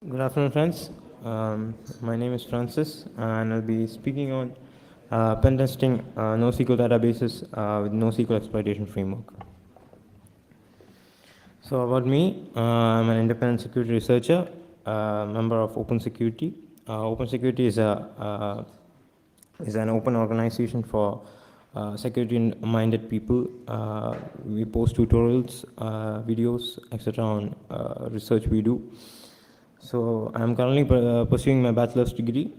Good afternoon, friends. My name is Francis, and I'll be speaking on pentesting NoSQL databases with NoSQL exploitation framework. So, about me, I'm an independent security researcher, member of Open Security. Open Security is an open organization for security-minded people. We post tutorials, videos, etc. on research we do. So I'm currently pursuing my bachelor's degree.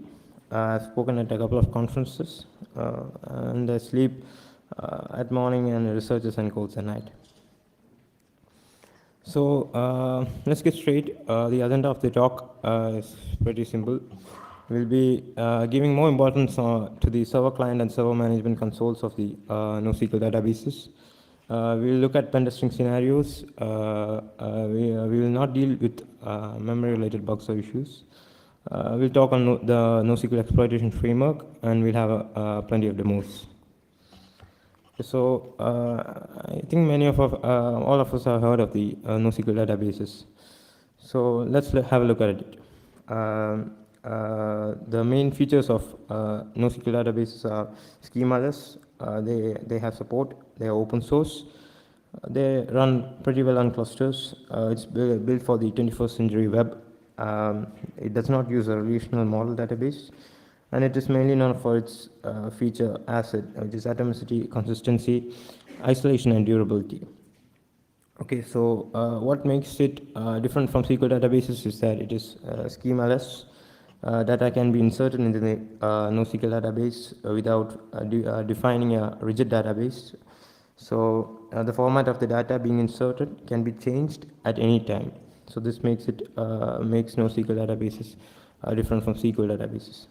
I've spoken at a couple of conferences, and I sleep at morning and researches and codes at night. So let's get straight. The agenda of the talk is pretty simple. We'll be giving more importance to the server client and server management consoles of the NoSQL databases. We'll look at pen testing scenarios. We will not deal with memory-related bugs or issues. We'll talk on the NoSQL exploitation framework, and we'll have plenty of demos. So I think all of us have heard of the NoSQL databases. So let's have a look at it. The main features of NoSQL databases are schemaless. They have support. They are open source. They run pretty well on clusters. It's built for the 21st century web. It does not use a relational model database, and it is mainly known for its feature asset, which is atomicity, consistency, isolation, and durability. Okay, so what makes it different from SQL databases is that it is schemaless. Data can be inserted into the NoSQL database without defining a rigid database. So the format of the data being inserted can be changed at any time. So this makes NoSQL databases different from SQL databases.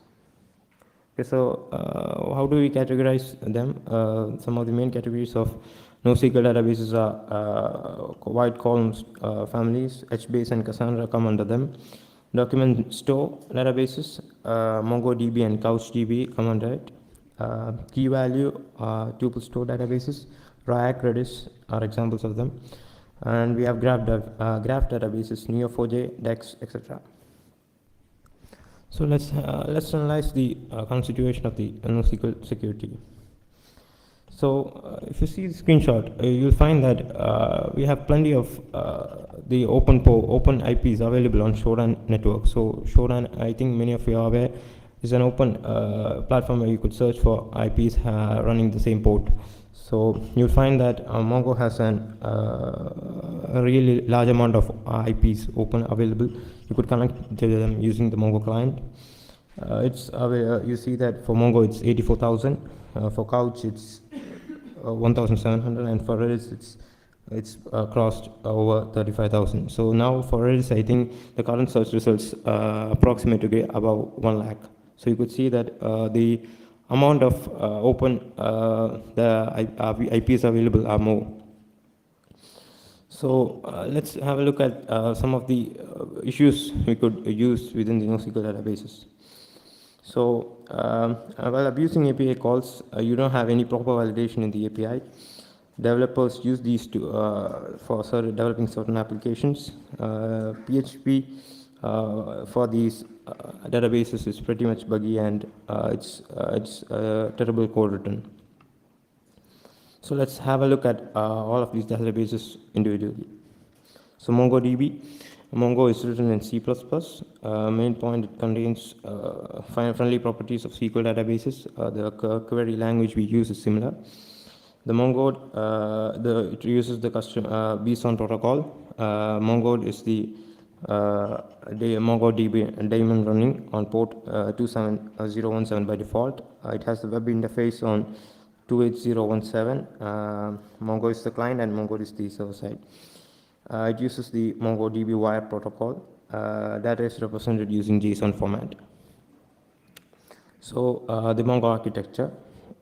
Okay, so how do we categorize them? Some of the main categories of NoSQL databases are wide columns families. HBase and Cassandra come under them. Document store databases, MongoDB and CouchDB come under it. Key value tuple store databases, RAC, Redis are examples of them. And we have graph databases, Neo4j, DEX, etc. So let's analyze the current situation of the NoSQL security. So if you see the screenshot, you'll find that we have plenty of the open IPs available on Shodan network. So Shodan, I think many of you are aware, is an open platform where you could search for IPs running the same port. So you'll find that Mongo has a really large amount of IPs open available. You could connect to them using the Mongo client. You see that for Mongo it's 84,000. For Couch it's 1,700, and for Redis it's crossed over 35,000. So now for Redis, I think the current search results approximate to get about 1 lakh. So you could see that the amount of the IPs available are more. So let's have a look at some of the issues we could use within the NoSQL databases. So while abusing API calls, you don't have any proper validation in the API. Developers use these for developing certain applications. PHP for these databases is pretty much buggy, and it's terrible code written. So let's have a look at all of these databases individually. So MongoDB. Mongo is written in C++. Main point, it contains friendly properties of SQL databases. The query language we use is similar. The Mongo, it uses the custom BSON protocol. Mongo is the MongoDB daemon running on port 27017 by default. It has the web interface on 28017. Mongo is the client and Mongo is the server side. It uses the MongoDB wire protocol. Data is represented using JSON format. So the Mongo architecture.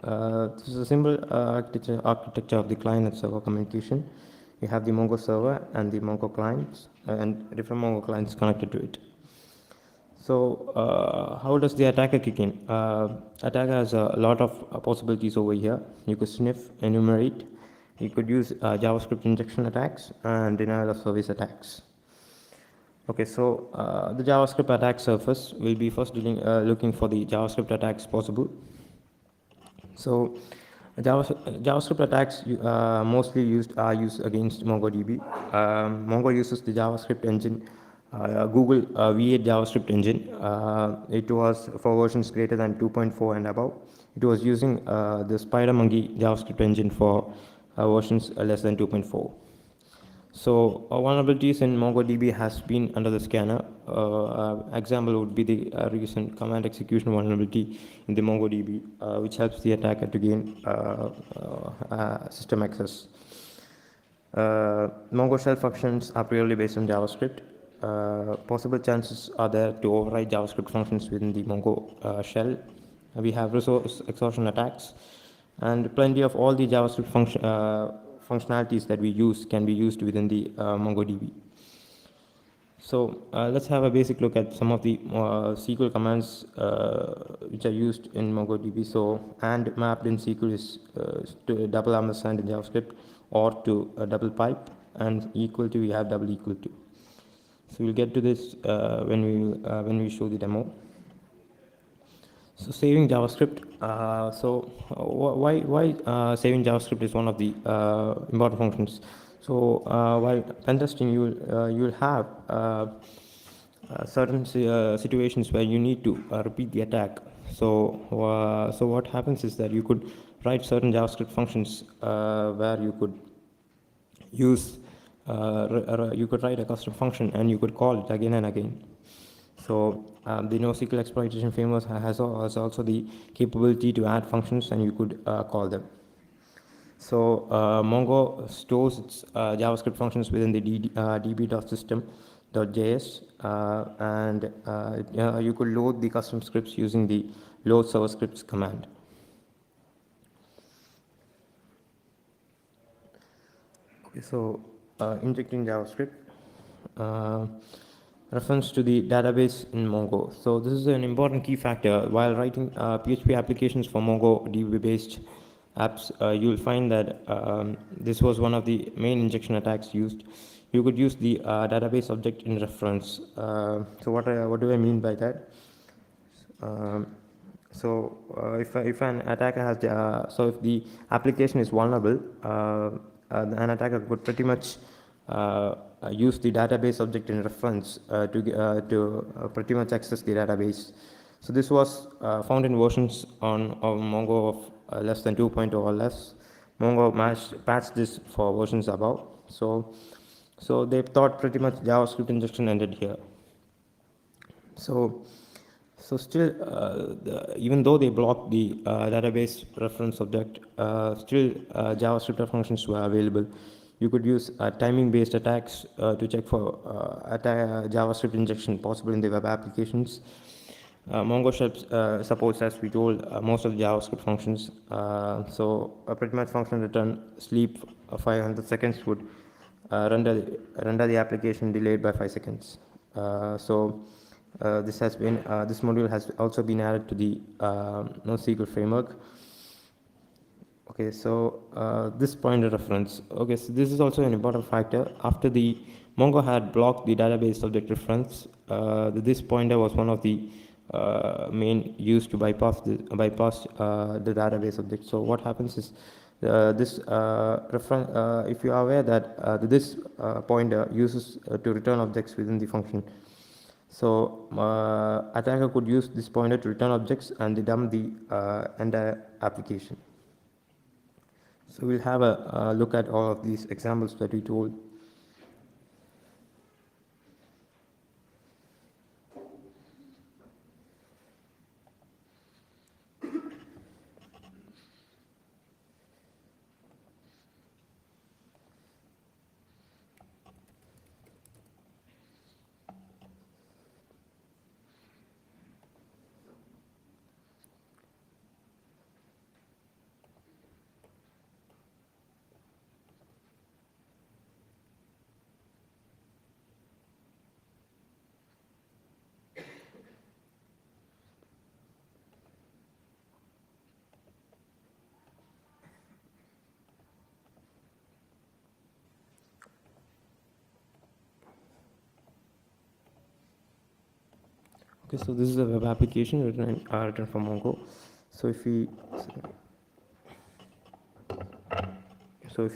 This is a simple architecture of the client and server communication. You have the Mongo server and the Mongo clients, and different Mongo clients connected to it. So how does the attacker kick in? Attacker has a lot of possibilities over here. You could sniff, enumerate. You could use JavaScript injection attacks and denial of service attacks. Okay, so the JavaScript attack surface will be first looking for the JavaScript attacks possible. So JavaScript attacks mostly used against MongoDB. Mongo uses the JavaScript engine, Google V8 JavaScript engine. It was for versions greater than 2.4 and above. It was using the SpiderMonkey JavaScript engine for versions less than 2.4. So vulnerabilities in MongoDB has been under the scanner. Example would be the recent command execution vulnerability in the MongoDB, which helps the attacker to gain system access. Mongo shell functions are purely based on JavaScript. Possible chances are there to override JavaScript functions within the Mongo shell. We have resource exhaustion attacks, and plenty of all the JavaScript functionalities that we use can be used within the MongoDB. So let's have a basic look at some of the SQL commands which are used in MongoDB. So and mapped in SQL is to double ampersand in JavaScript, or to double pipe, and equal to we have double equal to. So we'll get to this when we show the demo. So saving JavaScript. Why saving JavaScript is one of the important functions. So while pen testing, you'll have certain situations where you need to repeat the attack. So what happens is that you could write certain JavaScript functions where you could use you could write a custom function and you could call it again and again. So the NoSQL exploitation framework has also the capability to add functions, and you could call them. So Mongo stores its JavaScript functions within the db.system.js, and you could load the custom scripts using the load server scripts command. Okay, so injecting JavaScript. Reference to the database in Mongo. So this is an important key factor while writing PHP applications for MongoDB based apps. You will find that this was one of the main injection attacks used. You could use the database object in reference. So what do I mean by that? If an attacker has if the application is vulnerable, an attacker could pretty much use the database object in reference to pretty much access the database. So this was found in versions of Mongo of less than 2.0 or less. Mongo patched this for versions above. So they thought pretty much JavaScript injection ended here. So still, even though they blocked the database reference object, still JavaScript functions were available. You could use timing-based attacks to check for JavaScript injection possible in the web applications. Mongo supports, as we told, most of the JavaScript functions. So a pretty much function return sleep 500 seconds would render the application delayed by 5 seconds. This module has also been added to the NoSQL framework. Okay, so this pointer reference. Okay, so this is also an important factor. After the Mongo had blocked the database object reference, this pointer was one of the main used to bypass the database object. So what happens is this reference. If you are aware that this pointer uses to return objects within the function. So attacker could use this pointer to return objects and dump the entire application. So we'll have a look at all of these examples that we told. Okay, so this is a web application written for Mongo. So if we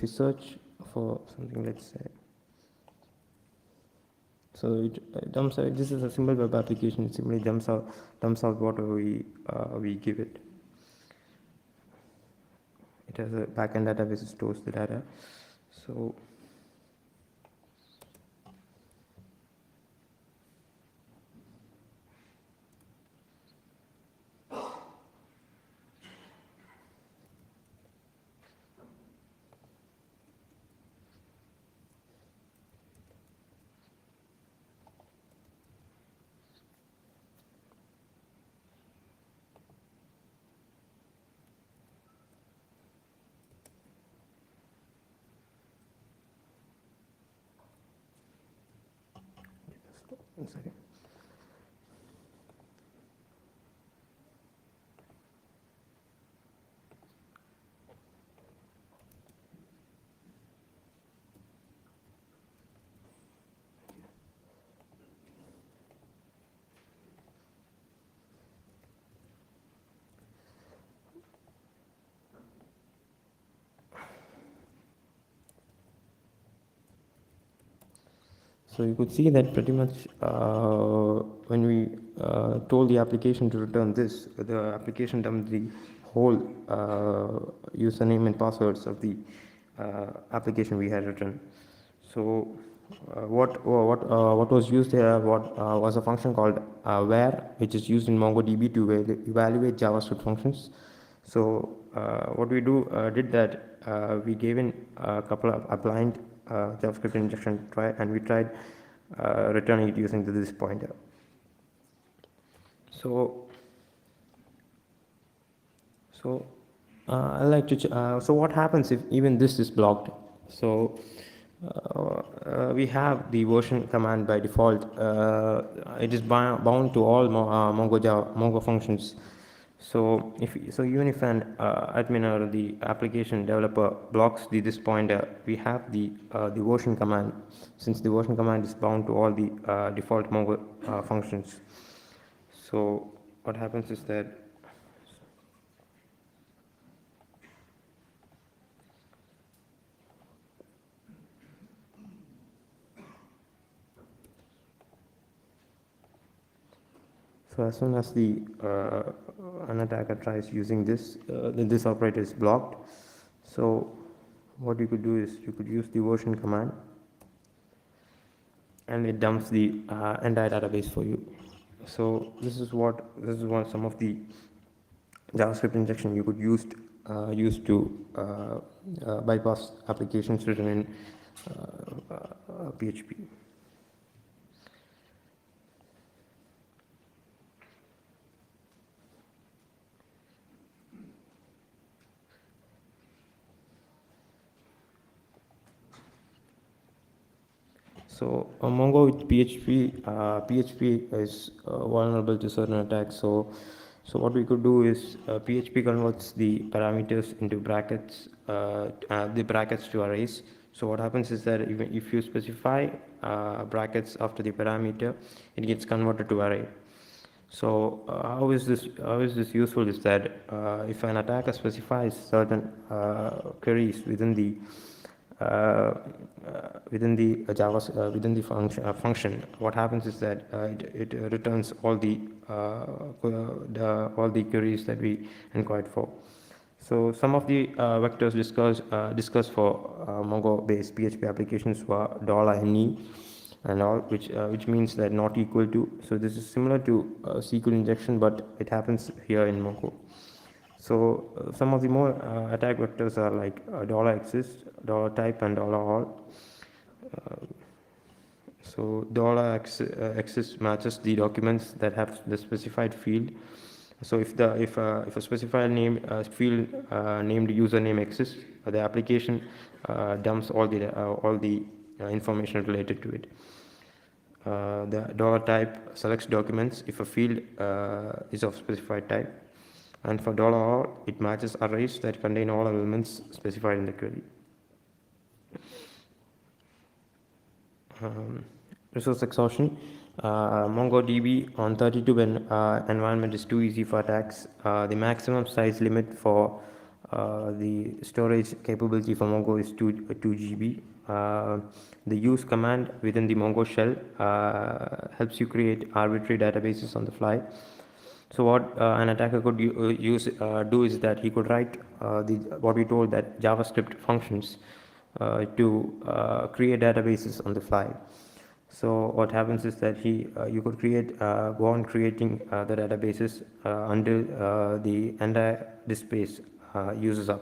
search for something, let's say, so it dumps out. This is a simple web application. It simply dumps out whatever we give it. It has a backend database that stores the data. So one second. So you could see that pretty much when we told the application to return this, the application dumped the whole username and passwords of the application we had written. So what was used here? What was a function called where, which is used in MongoDB to evaluate JavaScript functions. So what we did that we gave in a couple of a blind JavaScript injection try, and we tried returning it using this pointer. So I like to. So what happens if even this is blocked? So we have the version command by default. It is bound to all Mongo functions. So even if an admin or the application developer blocks this pointer, we have the version command, since the version command is bound to all the default Mongo functions. So what happens is that so as soon as the an attacker tries using this, then this operator is blocked. So what you could do is you could use the version command, and it dumps the entire database for you. So this is one some of the JavaScript injection you could use to bypass applications written in PHP. So Mongo with PHP is vulnerable to certain attacks. So what we could do is PHP converts the parameters into brackets, the brackets to arrays. So what happens is that even if you specify brackets after the parameter, it gets converted to array. So how is this useful is that if an attacker specifies certain queries within the within the function, what happens is that it returns all the queries that we inquired for. So some of the vectors discussed for Mongo-based PHP applications were $ne and all, which means that not equal to. So this is similar to SQL injection, but it happens here in Mongo. So some of the more attack vectors are like $exist, $type, and $all. So $exist matches the documents that have the specified field. So if a specified field named username exists, the application dumps all the information related to it. The $type selects documents if a field is of specified type, and for $all, it matches arrays that contain all elements specified in the query. Resource exhaustion. MongoDB on 32-bit environment is too easy for attacks. The maximum size limit for the storage capability for Mongo is 2 GB. The use command within the Mongo shell helps you create arbitrary databases on the fly. So what an attacker could do is that he could write what we told that JavaScript functions to create databases on the fly. So what happens is that you could go on creating the databases until the entire disk space uses up.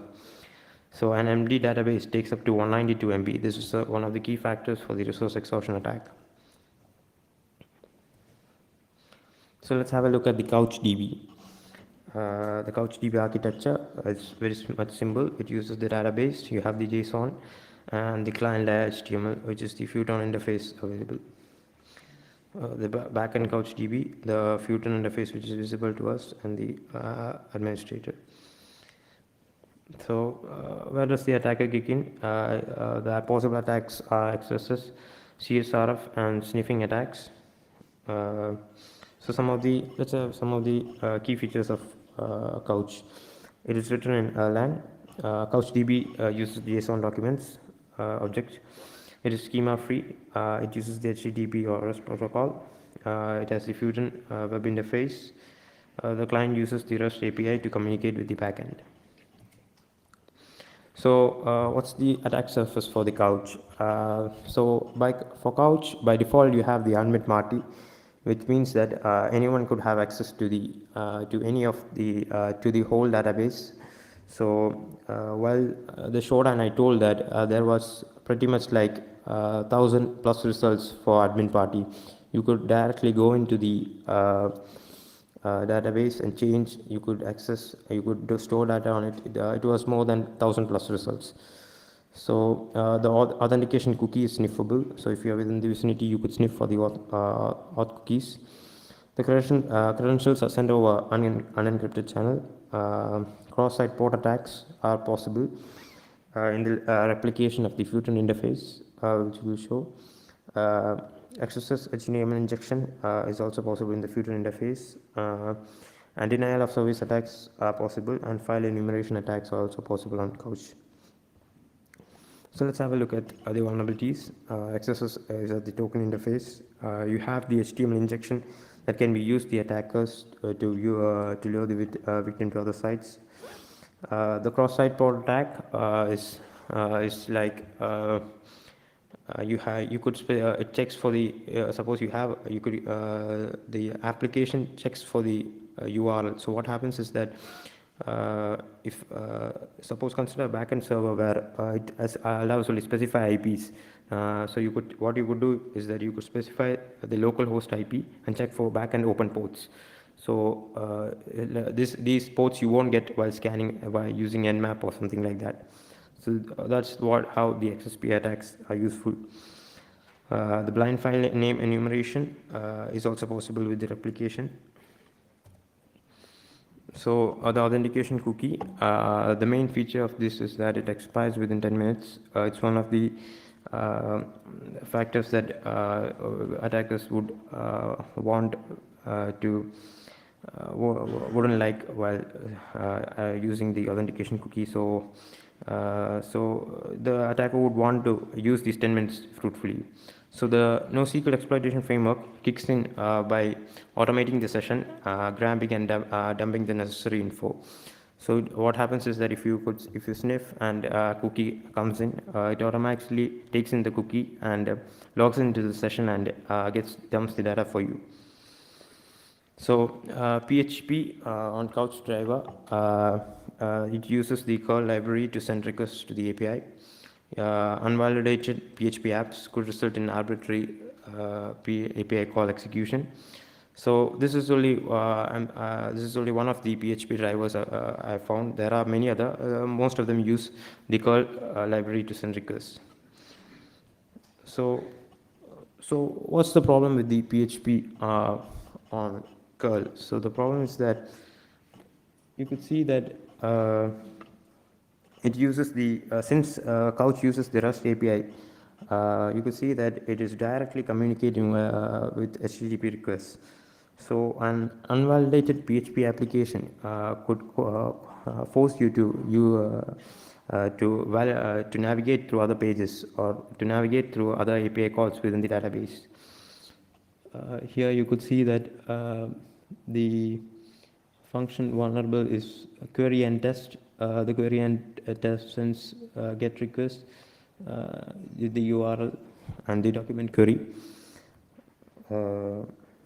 So an MD database takes up to 192 MB. This is one of the key factors for the resource exhaustion attack. So let's have a look at the CouchDB. The CouchDB architecture is very much simple. It uses the database. You have the JSON and the client layer HTML, which is the Futon interface available. The backend CouchDB, the Futon interface, which is visible to us, and the administrator. So where does the attacker kick in? The possible attacks are XSS, CSRF, and sniffing attacks. So let's have some of the key features of Couch. It is written in Erlang. CouchDB uses JSON documents object. It is schema free. It uses the HTTP or REST protocol. It has the Fusion web interface. The client uses the REST API to communicate with the backend. So what's the attack surface for the Couch? For Couch, by default, you have the unmet MARTI, which means that anyone could have access to the whole database. So while the showdown, I told that there was pretty much like 1,000 plus results for admin party. You could directly go into the database and change. You could store data on it. It was more than 1,000 plus results. So the authentication cookie is sniffable. So if you are within the vicinity, you could sniff for the auth cookies. The credentials are sent over unencrypted channel. Cross-site port attacks are possible in the replication of the Futon interface, which we will show. XSS HTML injection is also possible in the Futon interface. And denial of service attacks are possible, and file enumeration attacks are also possible on Couch. So let's have a look at the vulnerabilities. XSS is at the token interface. You have the HTML injection that can be used the attackers to lure the victim to other sites. The cross-site port attack is like you could it checks for the suppose the application checks for the URL. So what happens is that if suppose consider a backend server where it allows only specify IPs. So what you could do is that you could specify the local host IP and check for backend open ports. So these ports you won't get while scanning by using Nmap or something like that. So that's how the XSP attacks are useful. The blind file name enumeration is also possible with the replication. So the authentication cookie, the main feature of this is that it expires within 10 minutes. It's one of the factors that attackers would want to wouldn't like while using the authentication cookie. So the attacker would want to use these 10 minutes fruitfully. So the NoSQL exploitation framework kicks in by automating the session, grabbing and dumping the necessary info. So what happens is that if you sniff and a cookie comes in, it automatically takes in the cookie and logs into the session and dumps the data for you. So PHP on Couch driver, it uses the curl library to send requests to the API. Unvalidated PHP apps could result in arbitrary API call execution. So this is only one of the PHP drivers I found. There are many other. Most of them use the curl library to send requests. So what's the problem with the PHP on curl? So the problem is that you could see that it uses the since Couch uses the REST API, you could see that it is directly communicating with HTTP requests. So an unvalidated PHP application could force you to navigate through other pages or to navigate through other API calls within the database. Here you could see that the function vulnerable is query and test. The query and test sends get request, the URL and the document query.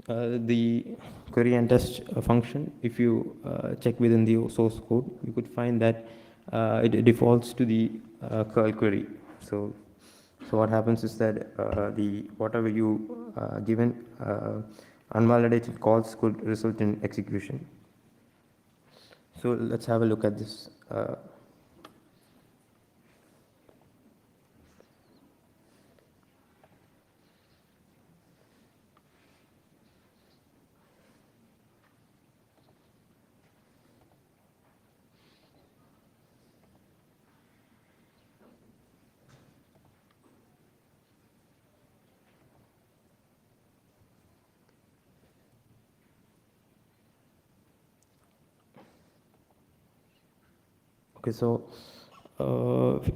The query and test function, if you check within the source code, you could find that it defaults to the curl query. So what happens is that the whatever you given unvalidated calls could result in execution. So let's have a look at this. Okay, so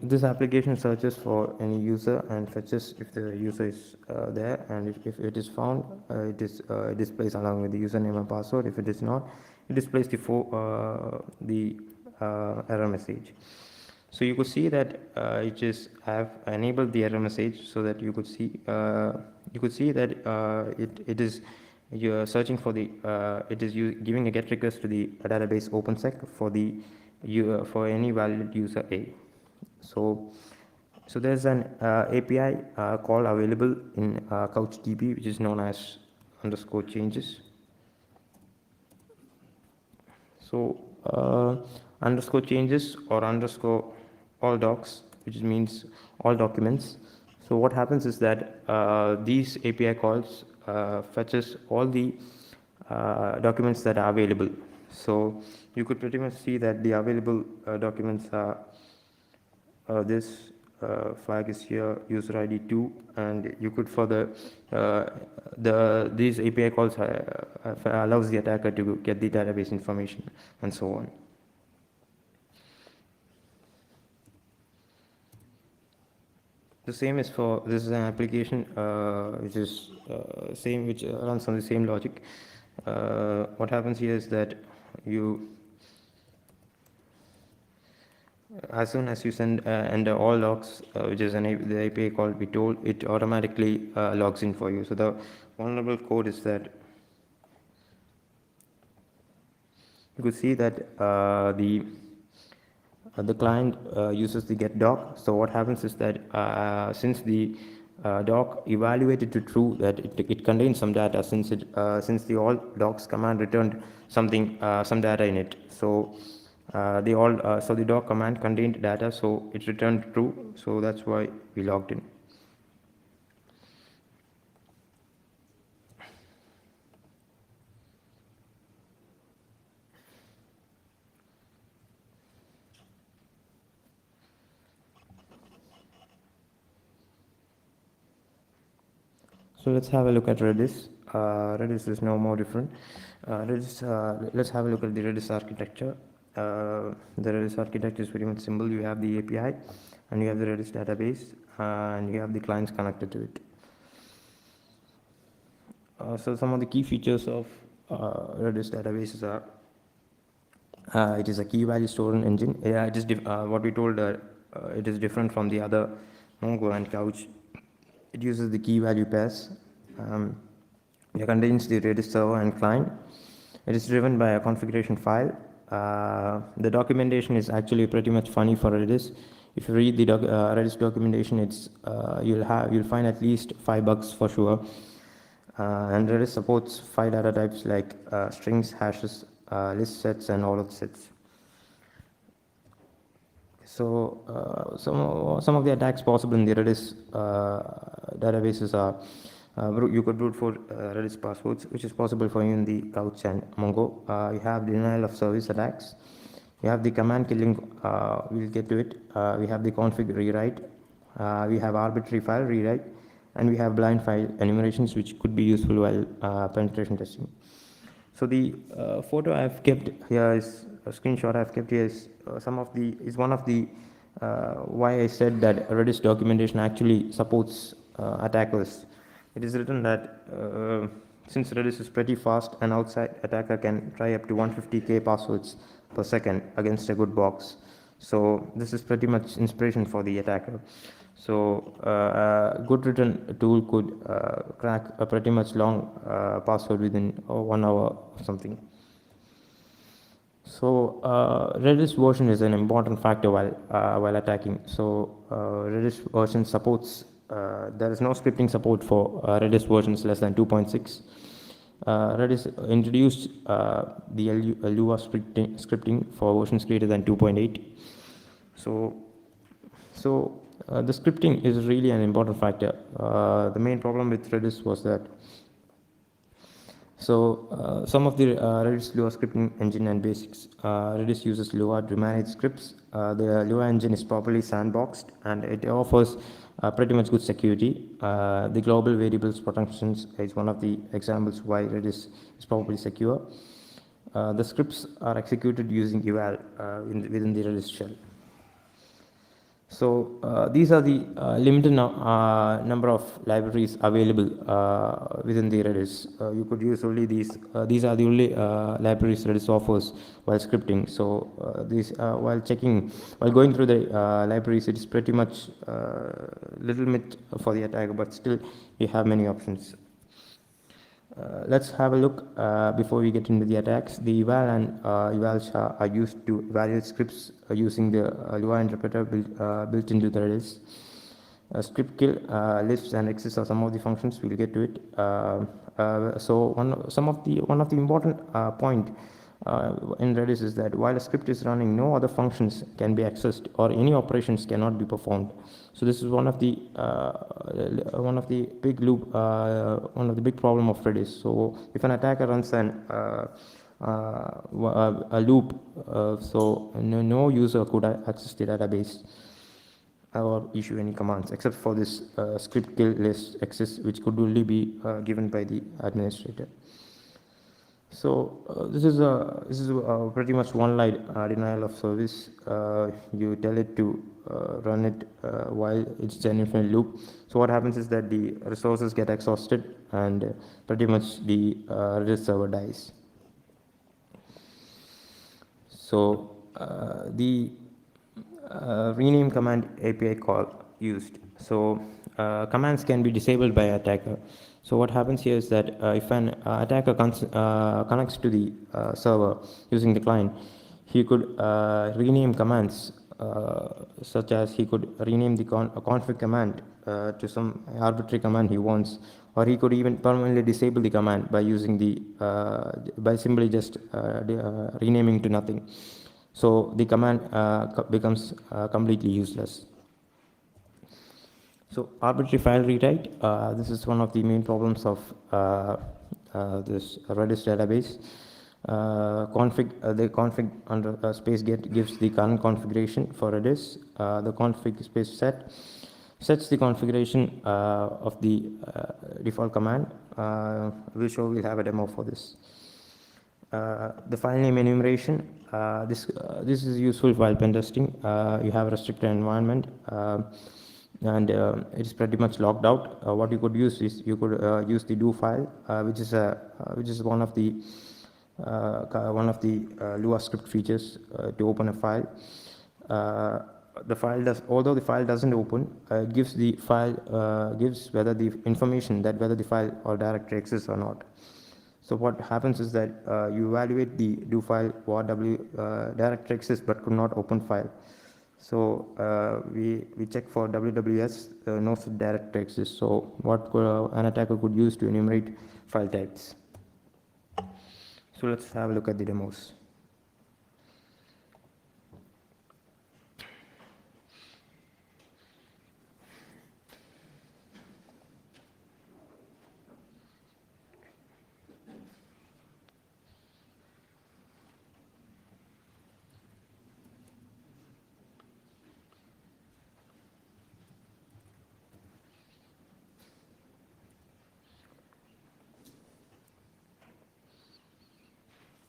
this application searches for any user and fetches if the user is there, and if it is found, it displays along with the username and password. If it is not, it displays the error message. So you could see that it is have enabled the error message, so that you could see that it is you're searching for the it is giving a get request to the database OpenSec for any valid user A. So there's an API call available in CouchDB, which is known as _changes. So _changes or _all docs, which means all documents. So what happens is that these API calls fetches all the documents that are available. So you could pretty much see that the available documents are this flag is here, user ID 2, and you could further these API calls allows the attacker to get the database information and so on. The same is for this is an application which is which runs on the same logic. What happens here is that as soon as you send enter all logs, which is the API call be told, it automatically logs in for you. So the vulnerable code is that you could see that the client uses the get doc. So what happens is that since the doc evaluated to true that it contains some data, since the all docs command returned some data in it. So the doc command contained data, so it returned true. So that's why we logged in. So let's have a look at Redis. Redis is no more different. Let's have a look at the Redis architecture. The Redis architecture is very much simple. You have the API, and you have the Redis database, and you have the clients connected to it. So some of the key features of Redis databases are it is a key value storing engine. Yeah, it is what we told. It is different from the other Mongo and Couch. It uses the key value pairs. It contains the Redis server and client. It is driven by a configuration file. The documentation is actually pretty much funny for Redis. If you read the Redis documentation, it's you'll find at least 5 bugs for sure. And Redis supports 5 data types like strings, hashes, list sets, and all of the sets. So some of the attacks possible in the Redis databases are you could brute force Redis passwords, which is possible for you in the Couch and Mongo. You have denial of service attacks. You have the command killing. We'll get to it. We have the config rewrite. we have arbitrary file rewrite, and we have blind file enumerations, which could be useful while penetration testing. So the photo I've kept here is a screenshot I've kept here is one of the why I said that Redis documentation actually supports attackers. It is written that since Redis is pretty fast, an outside attacker can try up to 150k passwords per second against a good box. So this is pretty much inspiration for the attacker. So a good written tool could crack a pretty much long password within 1 hour or something. So Redis version is an important factor while attacking. So Redis version supports. There is no scripting support for Redis versions less than 2.6. Redis introduced the Lua scripting for versions greater than 2.8. So the scripting is really an important factor. The main problem with Redis was that some of the Redis Lua scripting engine and basics. Redis uses Lua to manage scripts. The Lua engine is properly sandboxed, and it offers pretty much good security. The global variables protections is one of the examples why Redis is probably secure. The scripts are executed using eval within the Redis shell. So these are the limited number of libraries available within the Redis. You could use only these. These are the only libraries Redis offers while scripting. So while going through the libraries, it is pretty much little bit for the attacker, but still we have many options. Let's have a look before we get into the attacks. The eval and eval SHA are used to evaluate scripts using the Lua interpreter built into the Redis. Script kill, lists, and exists are some of the functions. We'll get to it. So one of the important point in Redis is that while a script is running, no other functions can be accessed or any operations cannot be performed. So this is one of the big loop, one of the big problem of Redis. So if an attacker runs a loop, so no user could access the database or issue any commands except for this script kill list access, which could only be given by the administrator. So this is pretty much one line denial of service. You tell it to run it while it's an infinite loop. So what happens is that the resources get exhausted, and pretty much the Redis server dies. So the rename command API call used. So commands can be disabled by attacker. So what happens here is that if an attacker connects to the server using the client, he could rename commands, such as he could rename the config command to some arbitrary command he wants, or he could even permanently disable the command by using the by simply just renaming to nothing. So the command becomes completely useless. So arbitrary file rewrite, this is one of the main problems of this Redis database. The config under space get gives the current configuration for Redis. The config space sets the configuration of the default command. We'll have a demo for this. The file name enumeration. This is useful while pen testing. You have a restricted environment. And it is pretty much locked out. What you could use is you could use the do file, which is one of the Lua script features to open a file. Although the file doesn't open, it gives the file gives whether the information that whether the file or directory exists or not. So what happens is that you evaluate the do file or directory exists but could not open file. So we check for WWS, no such directory exists. So what an attacker could use to enumerate file types. So let's have a look at the demos.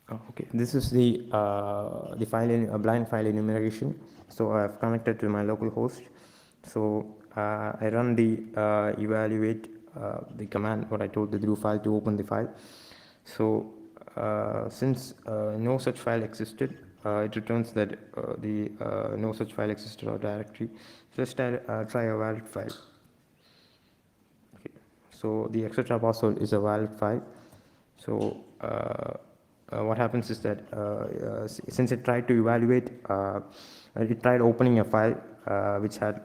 Okay, this is the file in blind file enumeration. So I've connected to my local host. So I run the evaluate the command what I told the drew file to open the file. So since no such file existed, it returns that the no such file existed or directory. So let's try a valid file. Okay. So the etc password is a valid file. So what happens is that since it tried to evaluate, it tried opening a file which had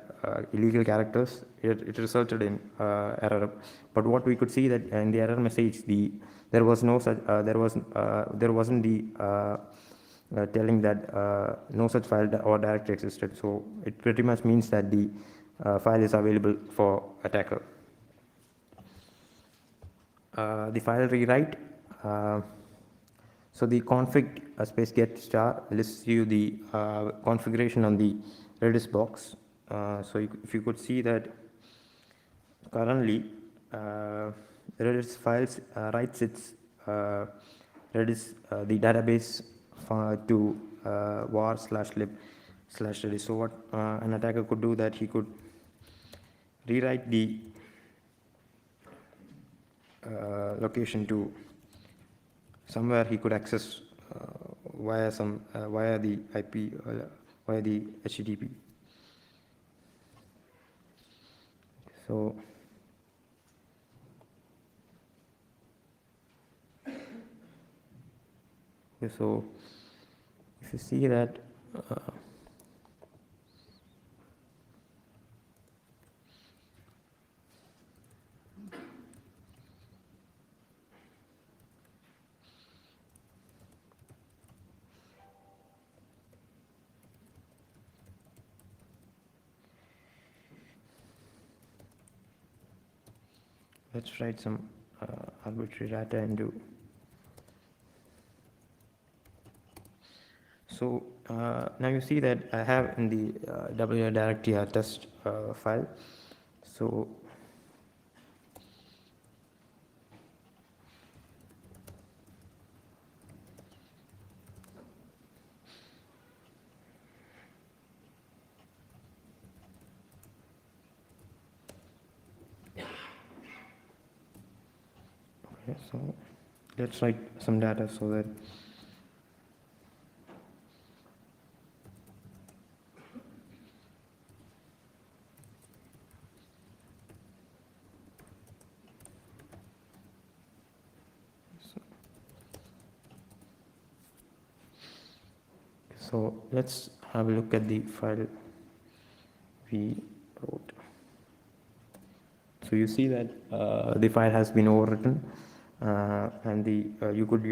illegal characters. It resulted in error. But what we could see that in the error message, there was no such there wasn't the telling that no such file or directory existed. So it pretty much means that the file is available for attacker. The file rewrite. So the config space get star lists you the configuration on the Redis box. So if you could see that currently Redis files writes its Redis the database to var/lib/Redis. So what an attacker could do that he could rewrite the location to somewhere he could access via the IP via the HTTP. So if you see that let's write some arbitrary data into. So now you see that I have in the W directory a test file. So okay, so let's write some data so that so let's have a look at the file we wrote. So you see that the file has been overwritten, and you could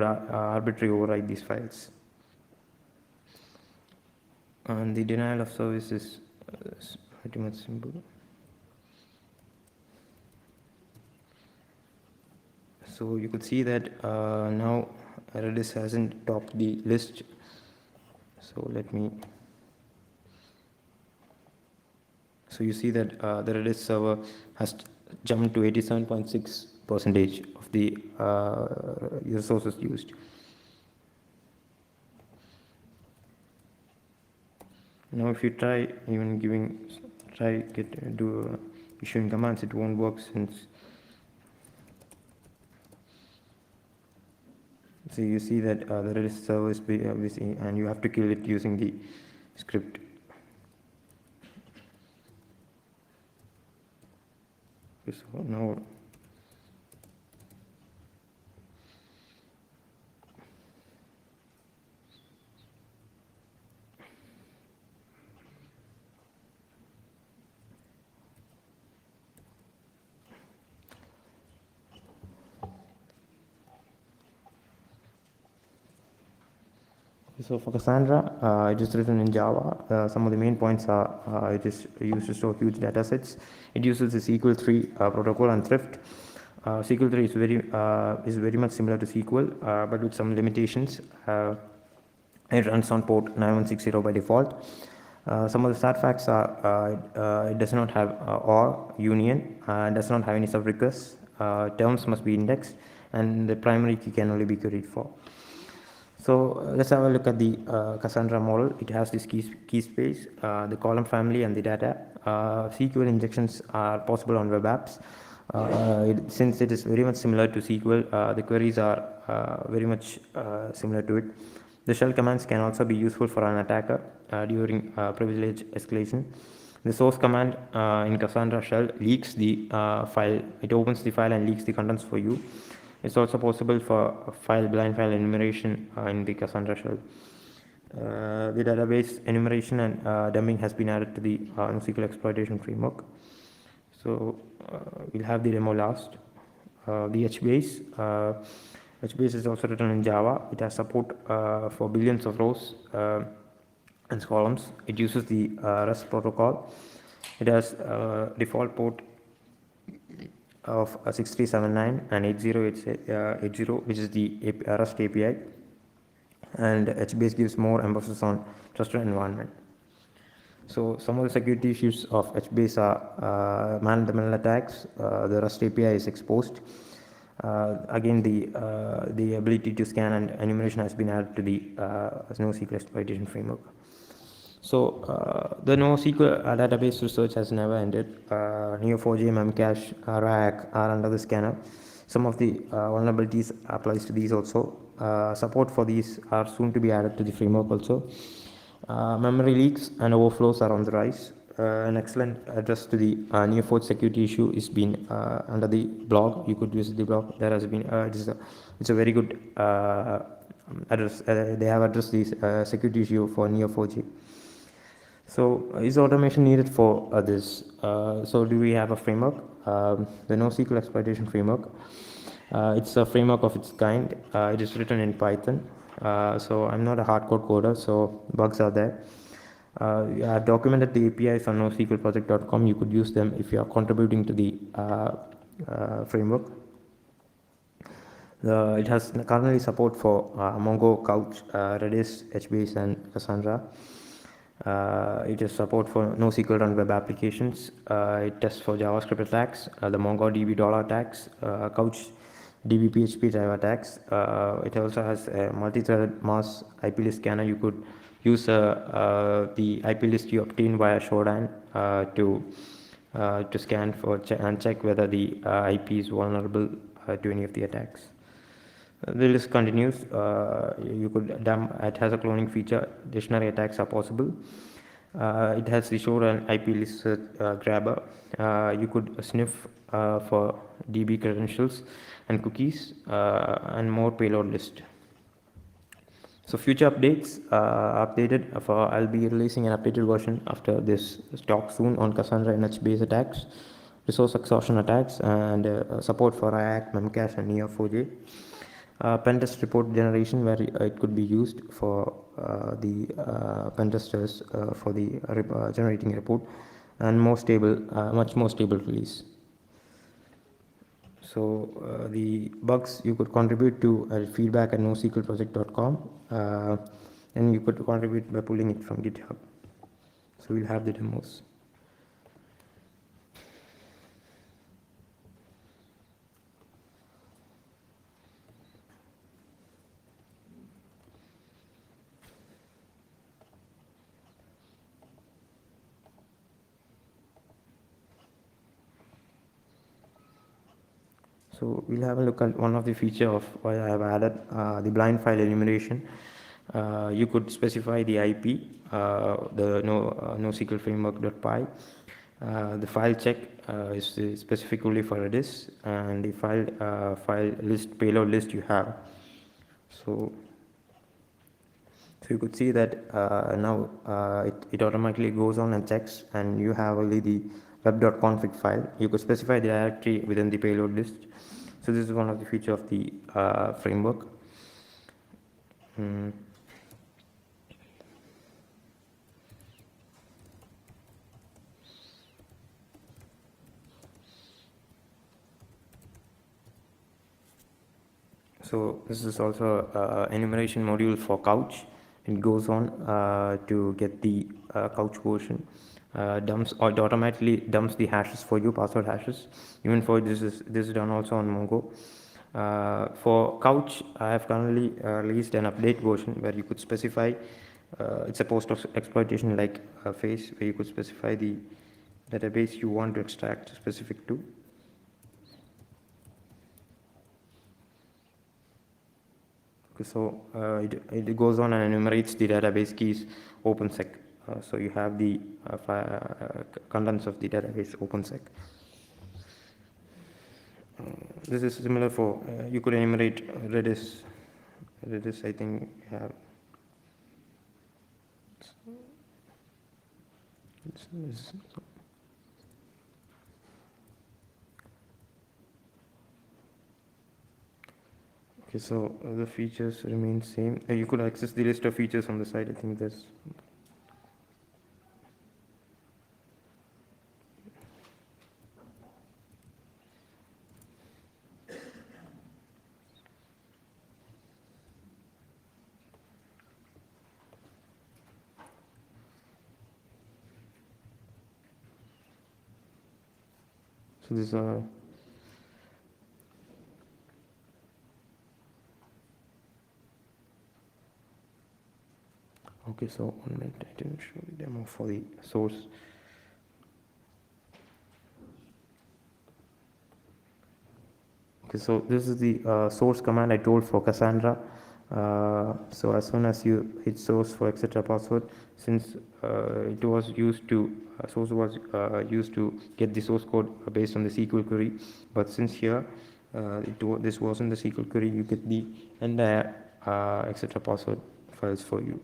arbitrarily overwrite these files. And the denial of service is pretty much simple. So you could see that now Redis hasn't topped the list. So so you see that the Redis server has jumped to 87.6% of the resources used. Now if you try even issuing commands, it won't work since. So you see that the Redis server is busy and you have to kill it using the script. So now so for Cassandra, it is written in Java. Some of the main points are it is used to store huge data sets. It uses the SQL 3 protocol and Thrift. SQL 3 is very much similar to SQL, but with some limitations. It runs on port 9160 by default. Some of the stat facts are it does not have OR union, does not have any sub requests. Terms must be indexed, and the primary key can only be queried for. So let's have a look at the Cassandra model. It has this key space, the column family, and the data. SQL injections are possible on web apps. Since it is very much similar to SQL, the queries are very much similar to it. The shell commands can also be useful for an attacker during privilege escalation. The source command in Cassandra shell leaks the file. It opens the file and leaks the contents for you. It's also possible for blind file enumeration in the Cassandra shell. The database enumeration and dumping has been added to the NoSQL exploitation framework. So we'll have the demo last. The HBase. HBase is also written in Java. It has support for billions of rows and columns. It uses the REST protocol. It has default port of 6379 and 8080, which is the REST API, and HBase gives more emphasis on trusted environment. So some of the security issues of HBase are man-in-the-middle attacks. The REST API is exposed. Again, the ability to scan and enumeration has been added to the NoSQL exploitation framework. So the NoSQL database research has never ended. Neo4j, Memcache, RAC are under the scanner. Some of the vulnerabilities applies to these also. Support for these are soon to be added to the framework also. Memory leaks and overflows are on the rise. An excellent address to the Neo4j security issue is been under the blog. You could visit the blog. There has been it's a very good address. They have addressed this security issue for Neo4j. So is automation needed for this? So do we have a framework? The NoSQL exploitation framework. It's a framework of its kind. It is written in Python. So I'm not a hardcore coder, so bugs are there. I've documented the APIs on NoSQLproject.com. You could use them if you are contributing to the framework. It has currently support for Mongo, Couch, Redis, HBase, and Cassandra. It has support for NoSQL run web applications. It tests for JavaScript attacks, the MongoDB dollar attacks, Couch DB PHP Java attacks. It also has a multi-threaded mass IP list scanner. You could use the IP list you obtain via Shodan to scan for and check whether the IP is vulnerable to any of the attacks. The list continues. You could dump. It has a cloning feature. Dictionary attacks are possible. It has the show an IP list grabber. You could sniff for DB credentials and cookies and more payload list. So future updates updated for. I'll be releasing an updated version after this talk soon on Cassandra and HBase attacks, resource exhaustion attacks, and support for RAC, Memcache, and Neo4j. Pentest report generation, where it could be used for the pentesters for the generating report, and more stable, much more stable release. So the bugs you could contribute to feedback at nosqlproject.com, and you could contribute by pulling it from GitHub. So we'll have the demos. So we'll have a look at one of the feature of what I have added, the blind file enumeration. You could specify the IP, the NoSQL framework.py. The file check is specifically for Redis, and the file list, payload list you have. So you could see that now it automatically goes on and checks, and you have only the web.config file. You could specify the directory within the payload list. So this is one of the features of the framework. So this is also enumeration module for Couch. It goes on to get the Couch version. It automatically dumps the hashes for you, password hashes. Even for this is done also on Mongo. For Couch, I have currently released an update version where you could specify, it's a post of exploitation like phase where you could specify the database you want to extract specific to. Okay, so it goes on and enumerates the database keys OpenSec. So you have the contents of the database OpenSec. This is similar for, you could enumerate Redis. Redis, I think, have. Okay, so the features remain same. You could access the list of features on the side. I think there's. So this okay, so 1 minute, I didn't show the demo for the source. Okay, so this is the source command I told for Cassandra. So as soon as you hit source for etc password, since it was used to source was used to get the source code based on the SQL query, but since here this wasn't the SQL query, you get the entire etc password files for you.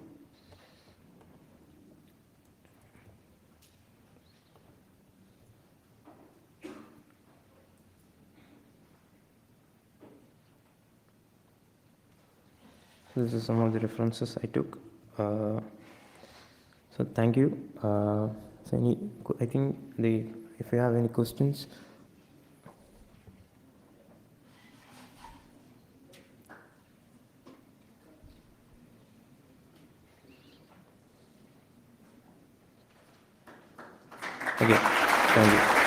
This is some of the references I took. So thank you. So I think if you have any questions. Okay, thank you.